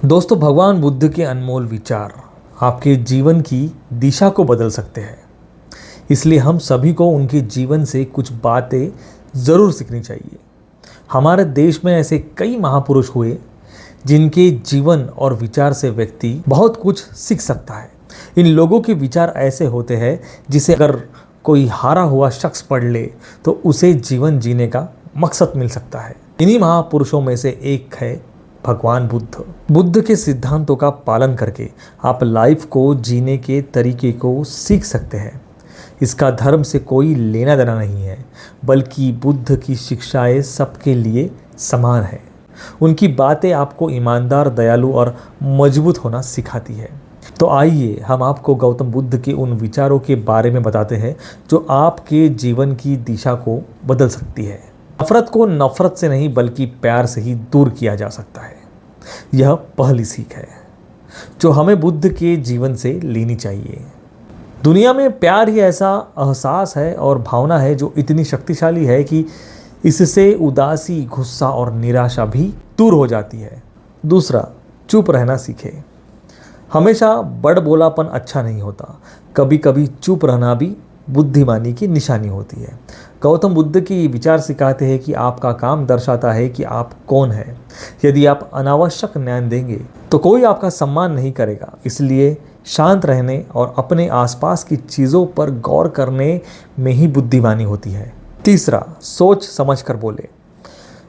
दोस्तों, भगवान बुद्ध के अनमोल विचार आपके जीवन की दिशा को बदल सकते हैं। इसलिए हम सभी को उनके जीवन से कुछ बातें ज़रूर सीखनी चाहिए। हमारे देश में ऐसे कई महापुरुष हुए जिनके जीवन और विचार से व्यक्ति बहुत कुछ सीख सकता है। इन लोगों के विचार ऐसे होते हैं जिसे अगर कोई हारा हुआ शख्स पढ़ ले तो उसे जीवन जीने का मकसद मिल सकता है। इन्हीं महापुरुषों में से एक है भगवान बुद्ध। बुद्ध के सिद्धांतों का पालन करके आप लाइफ को जीने के तरीके को सीख सकते हैं। इसका धर्म से कोई लेना देना नहीं है, बल्कि बुद्ध की शिक्षाएं सबके लिए समान है। उनकी बातें आपको ईमानदार, दयालु और मजबूत होना सिखाती है। तो आइए हम आपको गौतम बुद्ध के उन विचारों के बारे में बताते हैं जो आपके जीवन की दिशा को बदल सकती है। नफरत को नफरत से नहीं बल्कि प्यार से ही दूर किया जा सकता है। यह पहली सीख है जो हमें बुद्ध के जीवन से लेनी चाहिए। दुनिया में प्यार ही ऐसा एहसास है और भावना है जो इतनी शक्तिशाली है कि इससे उदासी, गुस्सा और निराशा भी दूर हो जाती है। दूसरा, चुप रहना सीखे। हमेशा बड़बोलापन अच्छा नहीं होता। कभी कभी चुप रहना भी बुद्धिमानी की निशानी होती है। गौतम बुद्ध के ये विचार सिखाते हैं कि आपका काम दर्शाता है कि आप कौन हैं। यदि आप अनावश्यक न्याय देंगे तो कोई आपका सम्मान नहीं करेगा। इसलिए शांत रहने और अपने आसपास की चीज़ों पर गौर करने में ही बुद्धिमानी होती है। तीसरा, सोच समझ कर बोले।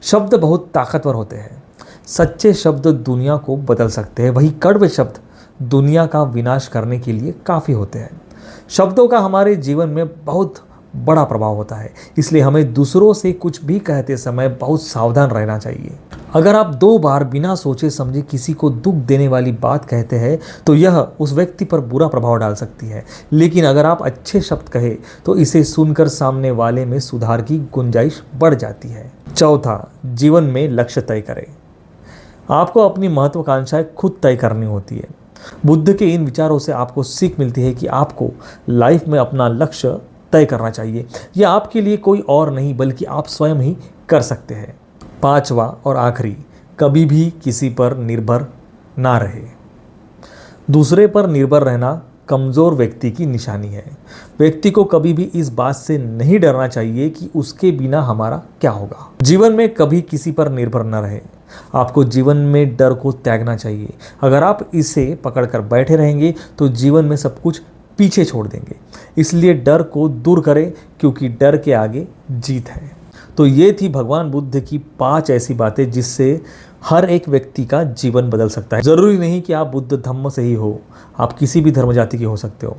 शब्द बहुत ताकतवर होते हैं। सच्चे शब्द दुनिया को बदल सकते हैं, वही कड़वे शब्द दुनिया का विनाश करने के लिए काफ़ी होते हैं। शब्दों का हमारे जीवन में बहुत बड़ा प्रभाव होता है, इसलिए हमें दूसरों से कुछ भी कहते समय बहुत सावधान रहना चाहिए। अगर आप 2 बार बिना सोचे समझे किसी को दुख देने वाली बात कहते हैं तो यह उस व्यक्ति पर बुरा प्रभाव डाल सकती है, लेकिन अगर आप अच्छे शब्द कहे तो इसे सुनकर सामने वाले में सुधार की गुंजाइश बढ़ जाती है। चौथा, जीवन में लक्ष्य तय करें। आपको अपनी महत्वाकांक्षाएं खुद तय करनी होती है। बुद्ध के इन विचारों से आपको सीख मिलती है कि आपको लाइफ में अपना लक्ष्य तय करना चाहिए। यह आपके लिए कोई और नहीं बल्कि आप स्वयं ही कर सकते हैं। पांचवा और आखिरी, कभी भी किसी पर निर्भर ना रहे। दूसरे पर निर्भर रहना कमज़ोर व्यक्ति की निशानी है। व्यक्ति को कभी भी इस बात से नहीं डरना चाहिए कि उसके बिना हमारा क्या होगा। जीवन में कभी किसी पर निर्भर न रहे। आपको जीवन में डर को त्यागना चाहिए। अगर आप इसे पकड़कर बैठे रहेंगे तो जीवन में सब कुछ पीछे छोड़ देंगे। इसलिए डर को दूर करें, क्योंकि डर के आगे जीत है। तो ये थी भगवान बुद्ध की 5 ऐसी बातें जिससे हर एक व्यक्ति का जीवन बदल सकता है। ज़रूरी नहीं कि आप बुद्ध धम्म से ही हो, आप किसी भी धर्म जाति के हो सकते हो।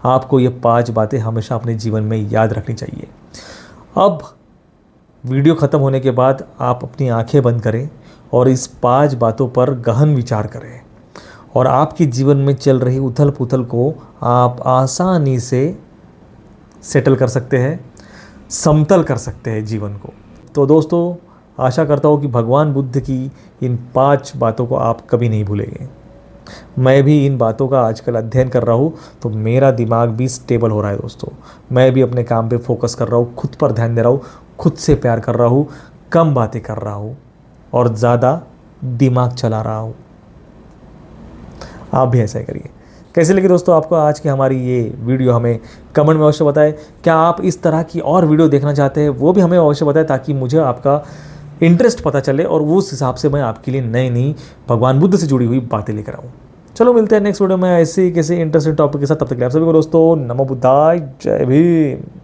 आपको ये 5 बातें हमेशा अपने जीवन में याद रखनी चाहिए। अब वीडियो ख़त्म होने के बाद आप अपनी आंखें बंद करें और इस 5 बातों पर गहन विचार करें और आपके जीवन में चल रही उथल पुथल को आप आसानी से सेटल कर सकते हैं, समतल कर सकते हैं जीवन को। तो दोस्तों, आशा करता हूँ कि भगवान बुद्ध की इन 5 बातों को आप कभी नहीं भूलेंगे। मैं भी इन बातों का आजकल अध्ययन कर रहा हूँ तो मेरा दिमाग भी स्टेबल हो रहा है दोस्तों। मैं भी अपने काम पे फोकस कर रहा हूँ, खुद पर ध्यान दे रहा हूँ, खुद से प्यार कर रहा हूँ, कम बातें कर रहा हूँ और ज़्यादा दिमाग चला रहा हूँ। आप भी ऐसा ही करिए। कैसे लगी दोस्तों आपको आज की हमारी ये वीडियो? हमें कमेंट में अवश्य बताएं। क्या आप इस तरह की और वीडियो देखना चाहते हैं वो भी हमें अवश्य बताएं, ताकि मुझे आपका इंटरेस्ट पता चले और उस हिसाब से मैं आपके लिए नई नई भगवान बुद्ध से जुड़ी हुई बातें लेकर आऊँ। चलो मिलते हैं नेक्स्ट वीडियो में ऐसे ही किसी इंटरेस्टिंग टॉपिक के साथ। तब तक के लिए आप सभी को दोस्तों नमो बुद्धाय, जय भीम।